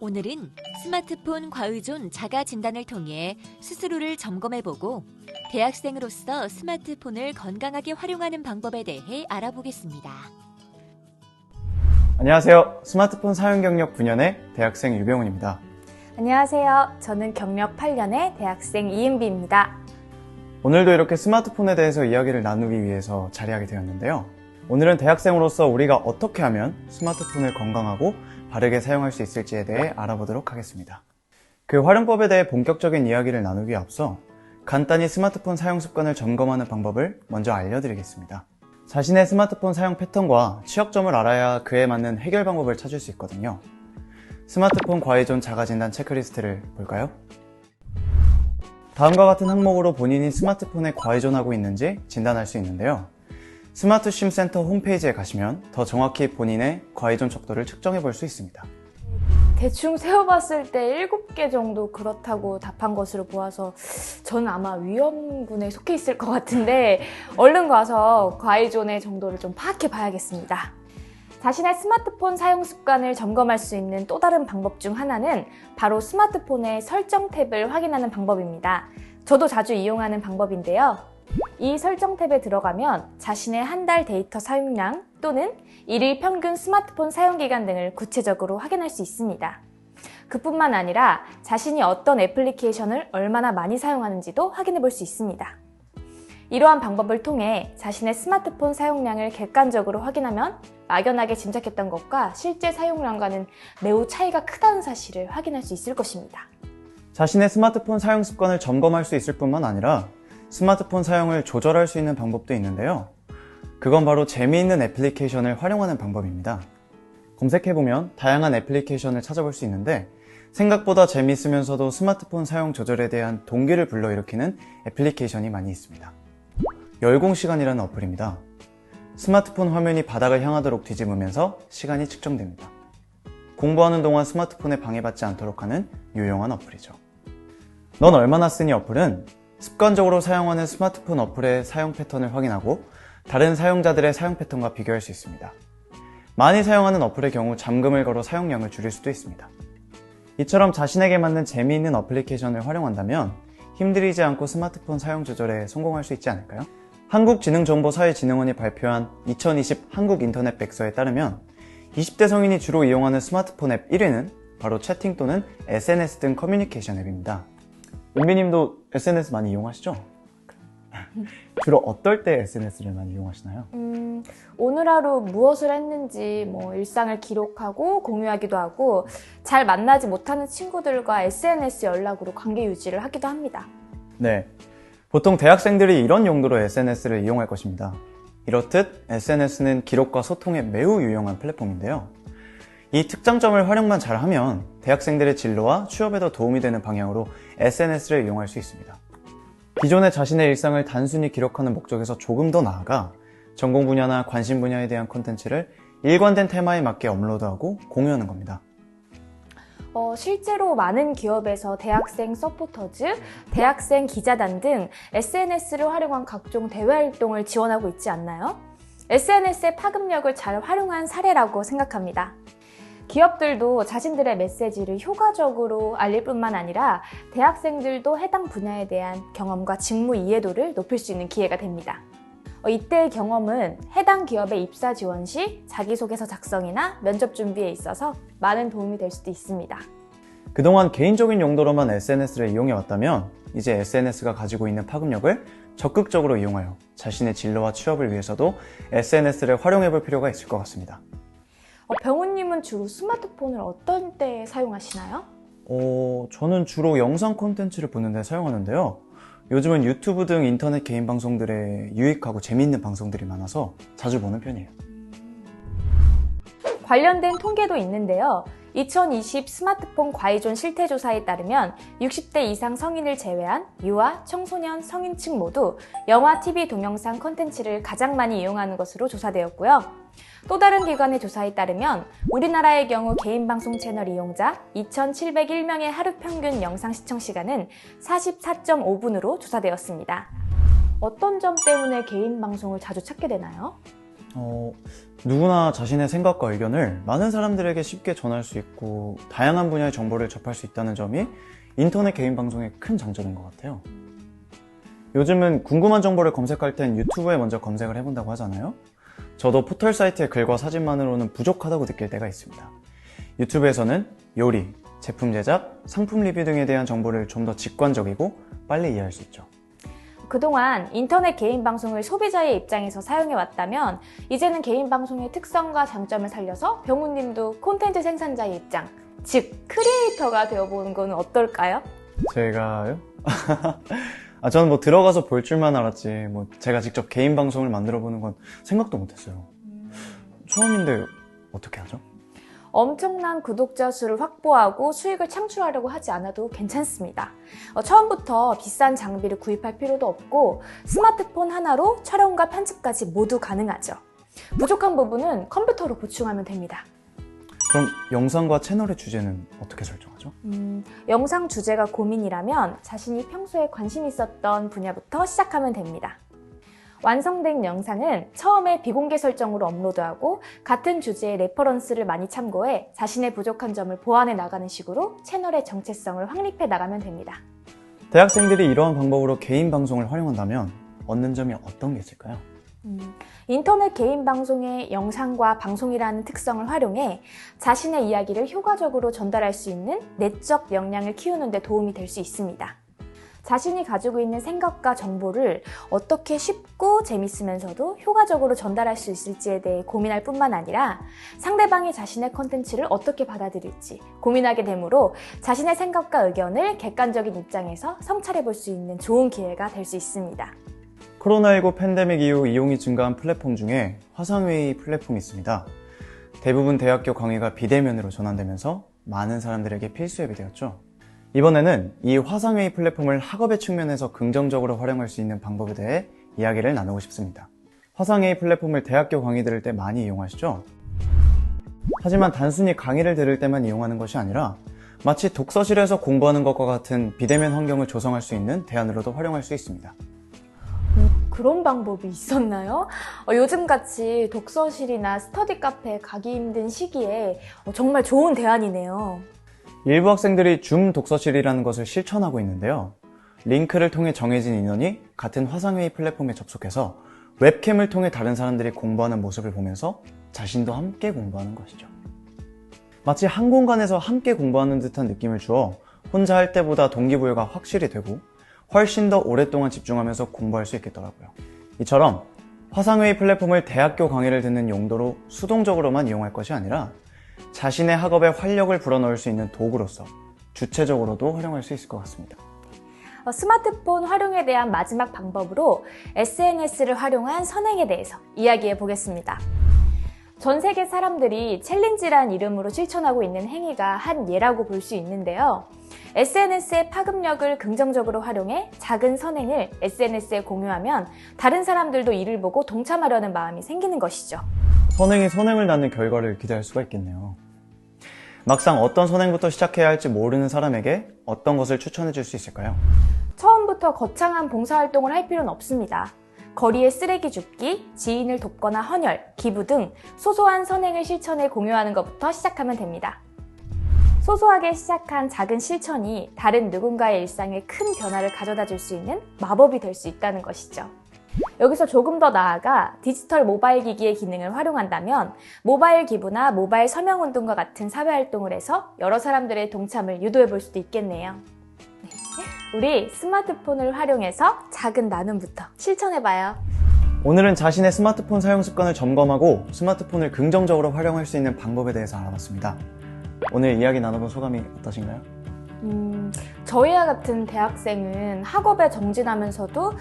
오늘은 스마트폰 과의존 자가 진단을 통해 스스로를 점검해보고 대학생으로서 스마트폰을 건강하게 활용하는 방법에 대해 알아보겠습니다. 안녕하세요. 스마트폰 사용 경력 9년의 대학생 유병훈입니다. 안녕하세요. 저는 경력 8년의 대학생 이은비입니다. 오늘도 이렇게 스마트폰에 대해서 이야기를 나누기 위해서 자리하게 되었는데요. 오늘은 대학생으로서 우리가 어떻게 하면 스마트폰을 건강하고 바르게 사용할 수 있을지에 대해 알아보도록 하겠습니다. 그 활용법에 대해 본격적인 이야기를 나누기에 앞서 간단히 스마트폰 사용 습관을 점검하는 방법을 먼저 알려드리겠습니다. 자신의 스마트폰 사용 패턴과 취약점을 알아야 그에 맞는 해결 방법을 찾을 수 있거든요. 스마트폰 과의존 자가진단 체크리스트를 볼까요? 다음과 같은 항목으로 본인이 스마트폰에 과의존하고 있는지 진단할 수 있는데요. 스마트쉼 센터 홈페이지에 가시면 더 정확히 본인의 과의존 척도를 측정해 볼 수 있습니다. 대충 세어봤을 때 7개 정도 그렇다고 답한 것으로 보아서 저는 아마 위험군에 속해 있을 것 같은데 얼른 가서 과의존의 정도를 좀 파악해 봐야겠습니다. 자신의 스마트폰 사용 습관을 점검할 수 있는 또 다른 방법 중 하나는 바로 스마트폰의 설정 탭을 확인하는 방법입니다. 저도 자주 이용하는 방법인데요. 이 설정 탭에 들어가면 자신의 한 달 데이터 사용량 또는 일일 평균 스마트폰 사용기간 등을 구체적으로 확인할 수 있습니다. 그뿐만 아니라 자신이 어떤 애플리케이션을 얼마나 많이 사용하는지도 확인해 볼 수 있습니다. 이러한 방법을 통해 자신의 스마트폰 사용량을 객관적으로 확인하면 막연하게 짐작했던 것과 실제 사용량과는 매우 차이가 크다는 사실을 확인할 수 있을 것입니다. 자신의 스마트폰 사용 습관을 점검할 수 있을 뿐만 아니라 스마트폰 사용을 조절할 수 있는 방법도 있는데요. 그건 바로 재미있는 애플리케이션을 활용하는 방법입니다. 검색해보면 다양한 애플리케이션을 찾아볼 수 있는데 생각보다 재미있으면서도 스마트폰 사용 조절에 대한 동기를 불러일으키는 애플리케이션이 많이 있습니다. 열공시간이라는 어플입니다. 스마트폰 화면이 바닥을 향하도록 뒤집으면서 시간이 측정됩니다. 공부하는 동안 스마트폰에 방해받지 않도록 하는 유용한 어플이죠. 넌 얼마나 쓰니 어플은 습관적으로 사용하는 스마트폰 어플의 사용 패턴을 확인하고 다른 사용자들의 사용 패턴과 비교할 수 있습니다. 많이 사용하는 어플의 경우 잠금을 걸어 사용량을 줄일 수도 있습니다. 이처럼 자신에게 맞는 재미있는 어플리케이션을 활용한다면 힘들이지 않고 스마트폰 사용 조절에 성공할 수 있지 않을까요? 한국지능정보사회진흥원이 발표한 2020 한국인터넷 백서에 따르면 20대 성인이 주로 이용하는 스마트폰 앱 1위는 바로 채팅 또는 SNS 등 커뮤니케이션 앱입니다. 은비님도 SNS 많이 이용하시죠? 주로 어떨 때 SNS를 많이 이용하시나요? 오늘 하루 무엇을 했는지 일상을 기록하고 공유하기도 하고 잘 만나지 못하는 친구들과 SNS 연락으로 관계 유지를 하기도 합니다. 네, 보통 대학생들이 이런 용도로 SNS를 이용할 것입니다. 이렇듯 SNS는 기록과 소통에 매우 유용한 플랫폼인데요. 이 특장점을 활용만 잘하면 대학생들의 진로와 취업에도 도움이 되는 방향으로 SNS를 이용할 수 있습니다. 기존의 자신의 일상을 단순히 기록하는 목적에서 조금 더 나아가 전공 분야나 관심 분야에 대한 콘텐츠를 일관된 테마에 맞게 업로드하고 공유하는 겁니다. 실제로 많은 기업에서 대학생 서포터즈, 대학생 기자단 등 SNS를 활용한 각종 대외 활동을 지원하고 있지 않나요? SNS의 파급력을 잘 활용한 사례라고 생각합니다. 기업들도 자신들의 메시지를 효과적으로 알릴 뿐만 아니라 대학생들도 해당 분야에 대한 경험과 직무 이해도를 높일 수 있는 기회가 됩니다. 이때의 경험은 해당 기업의 입사 지원 시 자기소개서 작성이나 면접 준비에 있어서 많은 도움이 될 수도 있습니다. 그동안 개인적인 용도로만 SNS를 이용해왔다면 이제 SNS가 가지고 있는 파급력을 적극적으로 이용하여 자신의 진로와 취업을 위해서도 SNS를 활용해볼 필요가 있을 것 같습니다. 병훈님은 주로 스마트폰을 어떤 때 사용하시나요? 저는 주로 영상 콘텐츠를 보는 데 사용하는데요. 요즘은 유튜브 등 인터넷 개인 방송들에 유익하고 재미있는 방송들이 많아서 자주 보는 편이에요. 관련된 통계도 있는데요. 2020 스마트폰 과의존 실태조사에 따르면 60대 이상 성인을 제외한 유아, 청소년, 성인층 모두 영화, TV, 동영상 콘텐츠를 가장 많이 이용하는 것으로 조사되었고요. 또 다른 기관의 조사에 따르면 우리나라의 경우 개인 방송 채널 이용자 2,701명의 하루 평균 영상 시청 시간은 44.5분으로 조사되었습니다. 어떤 점 때문에 개인 방송을 자주 찾게 되나요? 누구나 자신의 생각과 의견을 많은 사람들에게 쉽게 전할 수 있고 다양한 분야의 정보를 접할 수 있다는 점이 인터넷 개인 방송의 큰 장점인 것 같아요. 요즘은 궁금한 정보를 검색할 땐 유튜브에 먼저 검색을 해본다고 하잖아요. 저도 포털 사이트의 글과 사진만으로는 부족하다고 느낄 때가 있습니다. 유튜브에서는 요리, 제품 제작, 상품 리뷰 등에 대한 정보를 좀 더 직관적이고 빨리 이해할 수 있죠. 그동안 인터넷 개인 방송을 소비자의 입장에서 사용해왔다면 이제는 개인 방송의 특성과 장점을 살려서 병우님도 콘텐츠 생산자의 입장, 즉 크리에이터가 되어보는 건 어떨까요? 제가요? 저는 뭐 들어가서 볼 줄만 알았지 제가 직접 개인 방송을 만들어 보는 건 생각도 못했어요. 처음인데 어떻게 하죠? 엄청난 구독자 수를 확보하고 수익을 창출하려고 하지 않아도 괜찮습니다. 처음부터 비싼 장비를 구입할 필요도 없고 스마트폰 하나로 촬영과 편집까지 모두 가능하죠. 부족한 부분은 컴퓨터로 보충하면 됩니다. 그럼 영상과 채널의 주제는 어떻게 설정하죠? 영상 주제가 고민이라면 자신이 평소에 관심 있었던 분야부터 시작하면 됩니다. 완성된 영상은 처음에 비공개 설정으로 업로드하고 같은 주제의 레퍼런스를 많이 참고해 자신의 부족한 점을 보완해 나가는 식으로 채널의 정체성을 확립해 나가면 됩니다. 대학생들이 이러한 방법으로 개인 방송을 활용한다면 얻는 점이 어떤 게 있을까요? 인터넷 개인 방송의 영상과 방송이라는 특성을 활용해 자신의 이야기를 효과적으로 전달할 수 있는 내적 역량을 키우는 데 도움이 될 수 있습니다. 자신이 가지고 있는 생각과 정보를 어떻게 쉽고 재밌으면서도 효과적으로 전달할 수 있을지에 대해 고민할 뿐만 아니라 상대방이 자신의 콘텐츠를 어떻게 받아들일지 고민하게 되므로 자신의 생각과 의견을 객관적인 입장에서 성찰해 볼 수 있는 좋은 기회가 될 수 있습니다. 코로나19 팬데믹 이후 이용이 증가한 플랫폼 중에 화상회의 플랫폼이 있습니다. 대부분 대학교 강의가 비대면으로 전환되면서 많은 사람들에게 필수 앱이 되었죠. 이번에는 이 화상회의 플랫폼을 학업의 측면에서 긍정적으로 활용할 수 있는 방법에 대해 이야기를 나누고 싶습니다. 화상회의 플랫폼을 대학교 강의 들을 때 많이 이용하시죠? 하지만 단순히 강의를 들을 때만 이용하는 것이 아니라 마치 독서실에서 공부하는 것과 같은 비대면 환경을 조성할 수 있는 대안으로도 활용할 수 있습니다. 그런 방법이 있었나요? 요즘같이 독서실이나 스터디 카페에 가기 힘든 시기에 정말 좋은 대안이네요. 일부 학생들이 줌 독서실이라는 것을 실천하고 있는데요. 링크를 통해 정해진 인원이 같은 화상회의 플랫폼에 접속해서 웹캠을 통해 다른 사람들이 공부하는 모습을 보면서 자신도 함께 공부하는 것이죠. 마치 한 공간에서 함께 공부하는 듯한 느낌을 주어 혼자 할 때보다 동기부여가 확실히 되고 훨씬 더 오랫동안 집중하면서 공부할 수 있겠더라고요. 이처럼 화상회의 플랫폼을 대학교 강의를 듣는 용도로 수동적으로만 이용할 것이 아니라 자신의 학업에 활력을 불어넣을 수 있는 도구로서 주체적으로도 활용할 수 있을 것 같습니다. 스마트폰 활용에 대한 마지막 방법으로 SNS를 활용한 선행에 대해서 이야기해 보겠습니다. 전 세계 사람들이 챌린지란 이름으로 실천하고 있는 행위가 한 예라고 볼 수 있는데요. SNS의 파급력을 긍정적으로 활용해 작은 선행을 SNS에 공유하면 다른 사람들도 이를 보고 동참하려는 마음이 생기는 것이죠. 선행이 선행을 낳는 결과를 기대할 수가 있겠네요. 막상 어떤 선행부터 시작해야 할지 모르는 사람에게 어떤 것을 추천해 줄 수 있을까요? 처음부터 거창한 봉사활동을 할 필요는 없습니다. 거리에 쓰레기 줍기, 지인을 돕거나 헌혈, 기부 등 소소한 선행을 실천해 공유하는 것부터 시작하면 됩니다. 소소하게 시작한 작은 실천이 다른 누군가의 일상에 큰 변화를 가져다 줄 수 있는 마법이 될 수 있다는 것이죠. 여기서 조금 더 나아가 디지털 모바일 기기의 기능을 활용한다면 모바일 기부나 모바일 서명운동과 같은 사회활동을 해서 여러 사람들의 동참을 유도해 볼 수도 있겠네요. 우리 스마트폰을 활용해서 작은 나눔부터 실천해봐요. 오늘은 자신의 스마트폰 사용 습관을 점검하고 스마트폰을 긍정적으로 활용할 수 있는 방법에 대해서 알아봤습니다. 오늘 이야기 나눠본 소감이 어떠신가요? 저희와 같은 대학생은 학업에 정진하면서도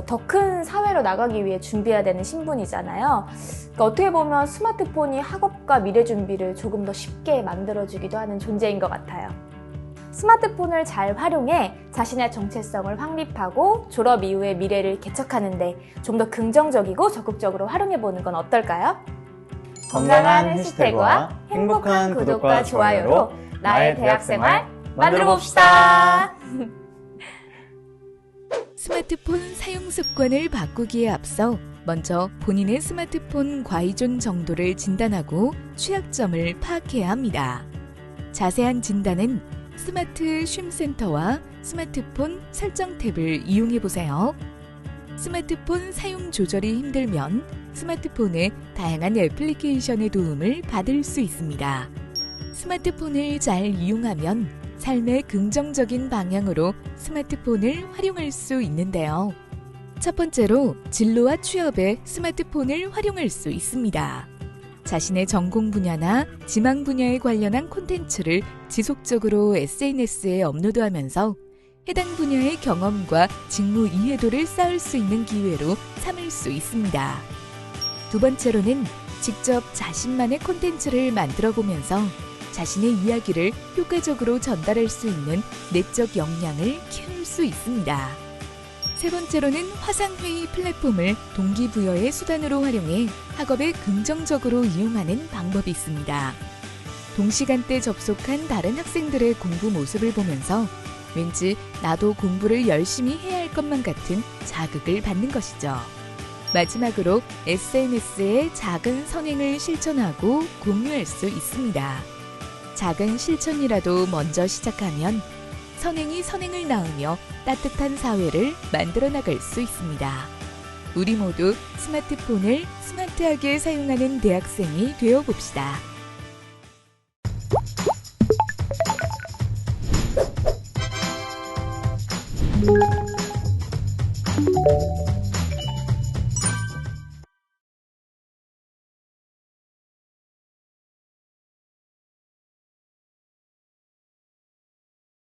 더 큰 사회로 나가기 위해 준비해야 되는 신분이잖아요. 그러니까 어떻게 보면 스마트폰이 학업과 미래 준비를 조금 더 쉽게 만들어주기도 하는 존재인 것 같아요. 스마트폰을 잘 활용해 자신의 정체성을 확립하고 졸업 이후의 미래를 개척하는 데 좀 더 긍정적이고 적극적으로 활용해보는 건 어떨까요? 건강한 해시태그와 행복한 구독과 좋아요로 나의 대학생활 만들어봅시다. 스마트폰 사용 습관을 바꾸기에 앞서 먼저 본인의 스마트폰 과의존 정도를 진단하고 취약점을 파악해야 합니다. 자세한 진단은 스마트 쉼센터와 스마트폰 설정 탭을 이용해 보세요. 스마트폰 사용 조절이 힘들면 스마트폰의 다양한 애플리케이션의 도움을 받을 수 있습니다. 스마트폰을 잘 이용하면 삶의 긍정적인 방향으로 스마트폰을 활용할 수 있는데요. 첫 번째로 진로와 취업에 스마트폰을 활용할 수 있습니다. 자신의 전공 분야나 지망 분야에 관련한 콘텐츠를 지속적으로 SNS에 업로드하면서 해당 분야의 경험과 직무 이해도를 쌓을 수 있는 기회로 삼을 수 있습니다. 두 번째로는 직접 자신만의 콘텐츠를 만들어 보면서 자신의 이야기를 효과적으로 전달할 수 있는 내적 역량을 키울 수 있습니다. 세 번째로는 화상회의 플랫폼을 동기부여의 수단으로 활용해 학업에 긍정적으로 이용하는 방법이 있습니다. 동시간대 접속한 다른 학생들의 공부 모습을 보면서 왠지 나도 공부를 열심히 해야 할 것만 같은 자극을 받는 것이죠. 마지막으로 SNS에 작은 선행을 실천하고 공유할 수 있습니다. 작은 실천이라도 먼저 시작하면 선행이 선행을 낳으며 따뜻한 사회를 만들어 나갈 수 있습니다. 우리 모두 스마트폰을 스마트하게 사용하는 대학생이 되어 봅시다.